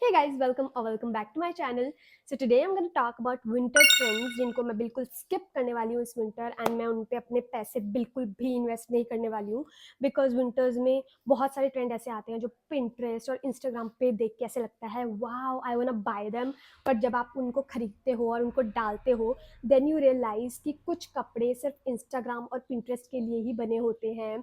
Hey guys, welcome back to my channel. So today I'm going to talk about winter trends जिनको मैं बिल्कुल skip करने वाली हूँ इस winter and मैं उन पे अपने पैसे बिल्कुल भी invest नहीं करने वाली हूँ because winters में बहुत सारे trend ऐसे आते हैं जो Pinterest और Instagram पे देख के ऐसे लगता है wow I wanna buy them, पर जब आप उनको खरीदते हो और उनको डालते हो then you realize कि कुछ कपड़े सिर्फ Instagram और Pinterest के लिए ही बने होते हैं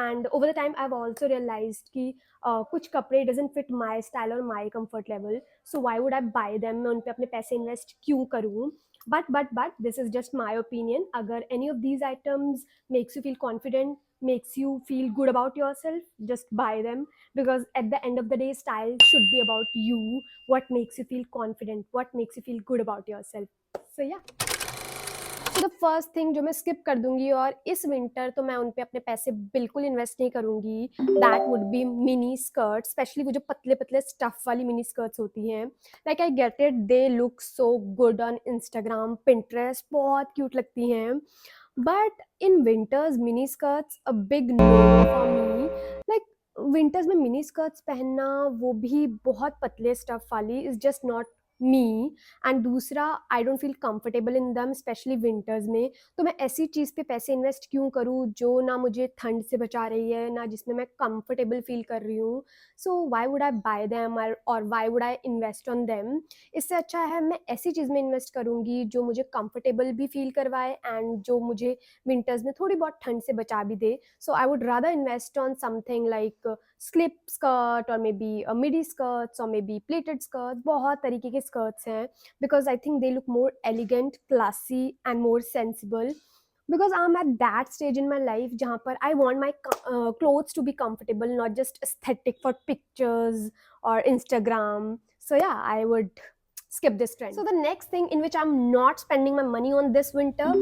and over the time I've also realized कि कुछ कपड़े डजेंट फिट माई स्टाइल और my comfort level, so why would I buy them, मैं उन पे अपने पैसे इन्वेस्ट क्यों करूँ. But this is just my opinion. अगर any of these items makes you feel confident, makes you feel good about yourself, just buy them, because at the end of the day style should be about you. What makes you feel confident, what makes you feel good about yourself. So yeah, तो the first thing जो मैं skip कर दूंगी और इस winter तो मैं उन पे अपने पैसे बिल्कुल इन्वेस्ट नहीं करूंगी, that would B mini skirt, specially वो जो पतले पतले स्टफ वाली मिनी स्कर्ट्स होती हैं. Like I get it, they look so good on Instagram, Pinterest, बहुत क्यूट लगती हैं. But in winters mini skirts a big no for me. Like winters में मिनी स्कर्ट्स पहनना, वो भी बहुत पतले स्टफ वाली, is just not me. And दूसरा, I don't feel comfortable in them, specially winters में. तो मैं ऐसी चीज़ पे पैसे इन्वेस्ट क्यों करूँ जो ना मुझे ठंड से बचा रही है, ना जिसमें मैं कंफर्टेबल फील कर रही हूँ. So why would I buy them और why would I invest on them. इससे अच्छा है मैं ऐसी चीज़ में इन्वेस्ट करूँगी जो मुझे कंफर्टेबल भी फील करवाए एंड जो मुझे विंटर्स में थोड़ी बहुत ठंड से बचा भी दे. So I would rather invest on something like slip skirt और मे बी मिडी स्कर्ट्स और मे बी प्लेटेड स्कर्ट्स. बहुत तरीके के स्कर्ट्स हैं because I think they look more elegant, classy and more sensible, because I'm at that stage in my life जहाँ पर I want my clothes to be comfortable, not just aesthetic for pictures or Instagram. So yeah, I would skip this trend. So the next thing in which I'm not spending my money on this winter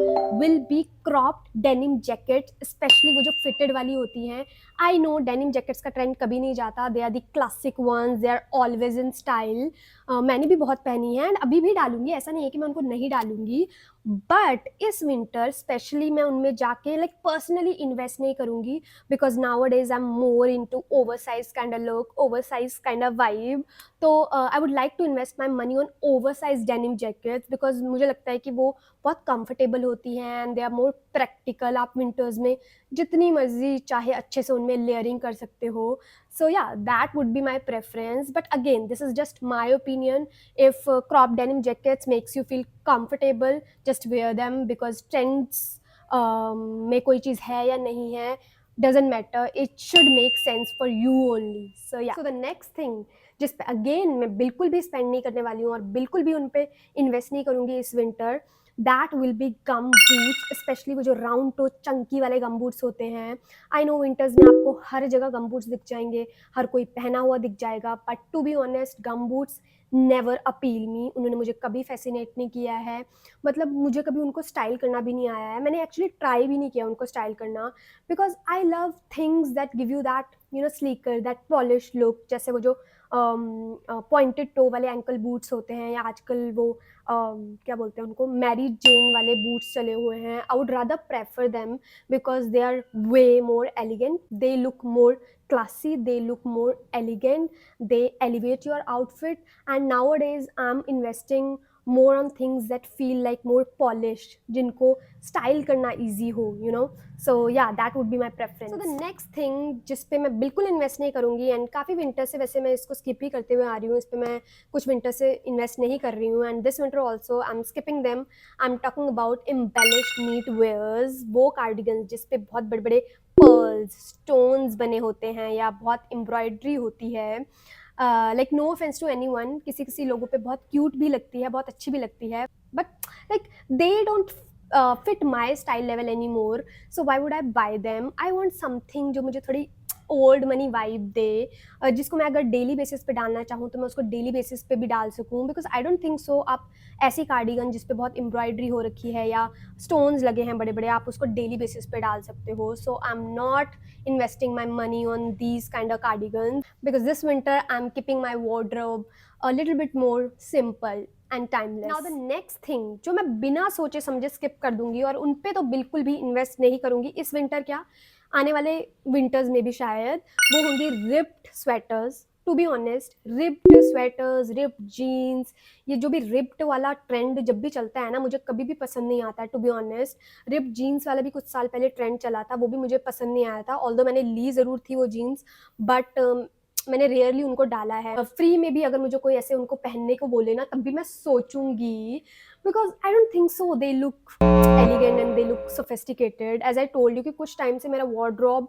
will be cropped denim jackets, especially वो जो fitted वाली होती हैं. I know denim jackets का trend कभी नहीं जाता, they are the classic ones, they are always in style. मैंने भी बहुत पहनी है एंड अभी भी डालूंगी, ऐसा नहीं है कि मैं उनको नहीं डालूंगी. बट इस विंटर स्पेशली मैं उनमें जाके लाइक पर्सनली इन्वेस्ट नहीं करूंगी, because nowadays I am more into oversize kind of look, oversize kind of vibe. तो I would like to invest my money on oversize denim jackets, because मुझे लगता है कि वो बहुत comfortable होती हैं and they are more practical. आप विंटर्स में जितनी मर्जी चाहे अच्छे से उनमें लेयरिंग कर सकते हो. So yeah, that would be my preference. But again, this is just my opinion. If crop denim jackets makes you feel comfortable, just wear them, because trends में कोई चीज़ है या नहीं है doesn't matter. It should make sense for you only. So yeah. So the next thing जिस पे again मैं बिल्कुल भी स्पेंड नहीं करने वाली हूँ और बिल्कुल भी उन पे इन्वेस्ट नहीं करूँगी इस winter, that will be gum boots, specially वो जो राउंड टो चंकी वाले गम बूट्स होते हैं. आई नो विंटर्स में आपको हर जगह गम बूट्स दिख जाएंगे, हर कोई पहना हुआ दिख जाएगा, but to be honest gum boots never appeal me. उन्होंने मुझे कभी फैसिनेट नहीं किया है, मतलब मुझे कभी उनको स्टाइल करना भी नहीं आया है. मैंने एक्चुअली ट्राई भी नहीं किया उनको स्टाइल करना, because I love things that give you that slicker, that polish look. जैसे वो जो पॉइंटेड टो वाले एंकल बूट्स होते हैं, या आजकल वो क्या बोलते हैं उनको, मैरी जेन वाले बूट्स चले हुए हैं. I would rather prefer them because they are way more elegant, they look more classy, they look more elegant, they elevate your outfit. And nowadays I'm investing more on things that feel like more polished, जिनको style करना easy हो, so yeah, that would be my preference. So the next thing जिस पे मैं बिल्कुल invest नहीं करूँगी, and काफ़ी विंटर से वैसे मैं इसको स्किप ही करते हुए आ रही हूँ, इस पे मैं कुछ विंटर से इन्वेस्ट नहीं कर रही हूँ, and this winter also I am skipping them. I am talking about embellished knitwears, वो कार्डिगन जिस पे बहुत बड़े बड़े पर्ल्स, स्टोन्स बने होते हैं या बहुत एम्ब्रॉयडरी होती है. Like no offence to anyone, किसी किसी लोगों पे बहुत क्यूट भी लगती है, बहुत अच्छी भी लगती है, but like they don't fit my style level anymore. So why would I buy them? I want something जो मुझे थोड़ी ओल्ड मनी वाइब दे, जिसको मैं अगर डेली बेसिस पे डालना चाहूँ तो मैं उसको डेली बेसिस पे भी डाल सकूँ. बिकॉज आई डोंट थिंक सो आप ऐसी कार्डिगन जिस पे बहुत एम्ब्रॉयडरी हो रखी है या स्टोन्स लगे हैं बड़े बड़े, आप उसको डेली बेसिस पे डाल सकते हो. So I am not investing my money on these kind of cardigans, because this winter I'm keeping my wardrobe a little bit more simple and timeless. Now the next thing जो मैं बिना सोचे समझे skip कर दूंगी और उन पे तो बिल्कुल भी invest नहीं करूंगी इस winter, क्या आने वाले winters में भी शायद, वो होंगी ripped sweaters, to be honest ripped sweaters, ripped jeans, ये जो भी रिप्ड वाला ट्रेंड जब भी चलता है ना, मुझे कभी भी पसंद नहीं आता है to be honest. Ripped jeans वाला भी कुछ साल पहले ट्रेंड चला था, वो भी मुझे पसंद नहीं आया था, ऑल्दो मैंने ली ज़रूर थी वो जीन्स, बट मैंने रेयरली उनको डाला है। फ्री में भी अगर मुझे कोई ऐसे उनको पहनने को बोले ना, तब भी मैं सोचूंगी, because I don't think so they look elegant and they look sophisticated. As I told you कि कुछ टाइम से मेरा वार्डरोब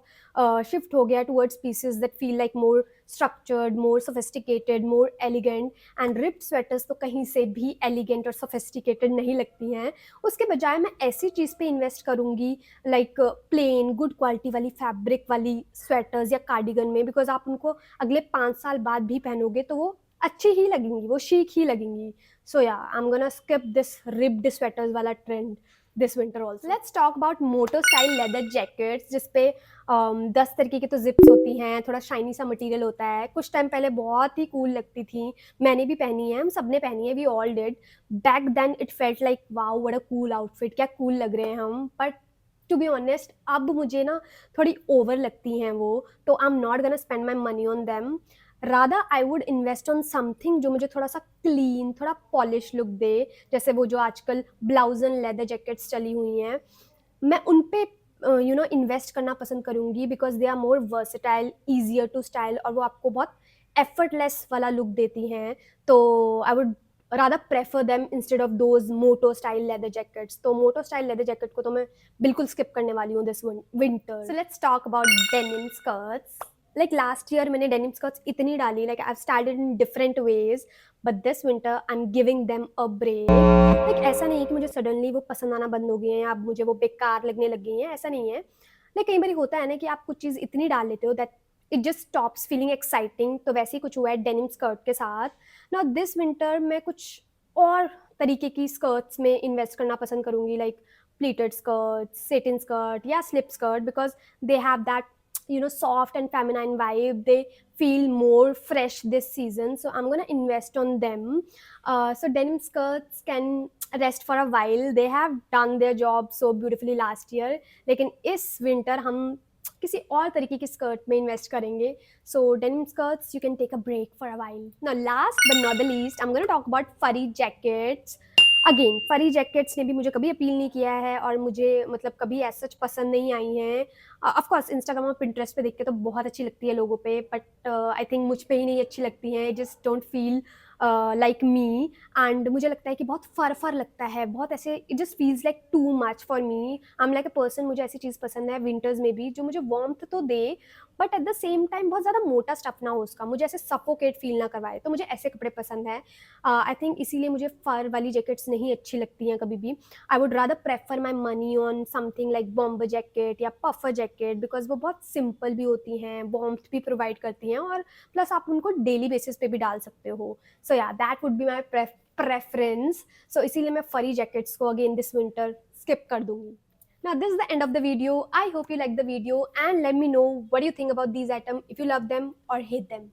शिफ्ट हो गया towards pieces that feel like more structured, more sophisticated, more elegant, and ripped sweaters तो कहीं से भी एलिगेंट और सोफिस्टिकेटेड नहीं लगती हैं। उसके बजाय मैं ऐसी चीज़ पे इन्वेस्ट करूँगी लाइक प्लेन गुड क्वालिटी वाली फैब्रिक वाली स्वेटर्स या कार्डिगन में, बिकॉज आप उनको अगले 5 साल बाद भी पहनोगे तो वो अच्छी ही लगेंगी, वो शीक ही लगेंगी। So yeah I am gonna skip this ripped sweaters वाला trend this winter also. Let's talk about moto style leather jackets, जिसपे 10 तरीके की तो जिप्स होती हैं, थोड़ा शाइनी सा मटेरियल होता है। कुछ टाइम पहले बहुत ही कूल लगती थी, मैंने भी पहनी है, हम सब ने पहनी है, we all did. Back then it felt like wow what a cool outfit, क्या कूल लग रहे हैं हम। बट टू बी ऑनेस्ट अब मुझे ना थोड़ी ओवर लगती हैं वो, तो आई am not gonna spend my money on them. Rather I would invest on something जो मुझे थोड़ा सा क्लीन, थोड़ा पॉलिश लुक दे, जैसे वो जो आजकल ब्लाउज एंड लेदर जैकेट्स चली हुई हैं, मैं उन पे इन्वेस्ट करना पसंद करूँगी, because they are more versatile, easier to style, और वो आपको बहुत एफर्टलेस वाला लुक देती हैं। तो I would rather prefer them instead of those moto style leather jackets. तो मोटो स्टाइल लेदर जैकेट को तो मैं बिल्कुल स्किप करने वाली हूँ this winter. So let's talk about denim skirts. Like last year मैंने डेनिम स्कर्ट्स इतनी डाली, like I started in different ways, but this winter I am giving them a break. Like ऐसा नहीं है कि मुझे सडनली वो पसंद आना बंद हो गई हैं, अब मुझे वो बेकार लगने लग गई हैं, ऐसा नहीं है। लाइक कई बार होता है ना कि आप कुछ चीज़ इतनी डाल लेते हो that it just stops feeling exciting, तो वैसे ही कुछ हुआ है डेनिम स्कर्ट के साथ। नाउ दिस विंटर मैं कुछ और तरीके की स्कर्ट्स में इन्वेस्ट करना पसंद करूँगी, like pleated skirt, satin skirt या slip skirt, because they have that soft and feminine vibe. They feel more fresh this season, so I'm gonna invest on them. So denim skirts can rest for a while, they have done their job so beautifully last year, लेकिन इस winter हम किसी और तरीके की skirt में invest करेंगे। So denim skirts you can take a break for a while. Now last but not the least I am gonna talk about furry jackets. Again furry jackets ने भी मुझे कभी अपील नहीं किया है, और मुझे मतलब कभी ऐसा सच पसंद नहीं आई हैं। ऑफ कोर्स इंस्टाग्राम और पिंटरेस्ट पे देख के तो बहुत अच्छी लगती है लोगों पे, बट आई थिंक मुझ पे ही नहीं अच्छी लगती हैं, just don't feel like me. And मुझे लगता है कि बहुत फर फर लगता है, बहुत ऐसे it just feels like too much for me. I am like a person, मुझे ऐसी चीज़ पसंद है विंटर्स में भी जो मुझे वार्मथ तो दे, but at the same time बहुत ज़्यादा मोटा स्टफ ना हो उसका, मुझे ऐसे सफोकेट फील ना करवाए, तो मुझे ऐसे कपड़े पसंद है। आई थिंक इसीलिए मुझे फर वाली जैकेट्स नहीं अच्छी लगती हैं कभी भी। आई would rather prefer my money on something like bomber jacket या पफर जैकेट, बिकॉज वो बहुत सिंपल भी होती हैं, वार्मथ भी प्रोवाइड करती हैं, और प्लस आप उनको डेली बेसिस पे भी डाल सकते हो। So yeah that would be my preference. So इसीलिए मैं फरी जैकेट्स को अगेन दिस विंटर स्किप कर दूंगी। Now this is the end of the video. I hope you liked the video and let me know what you think about these items, if you love them or hate them.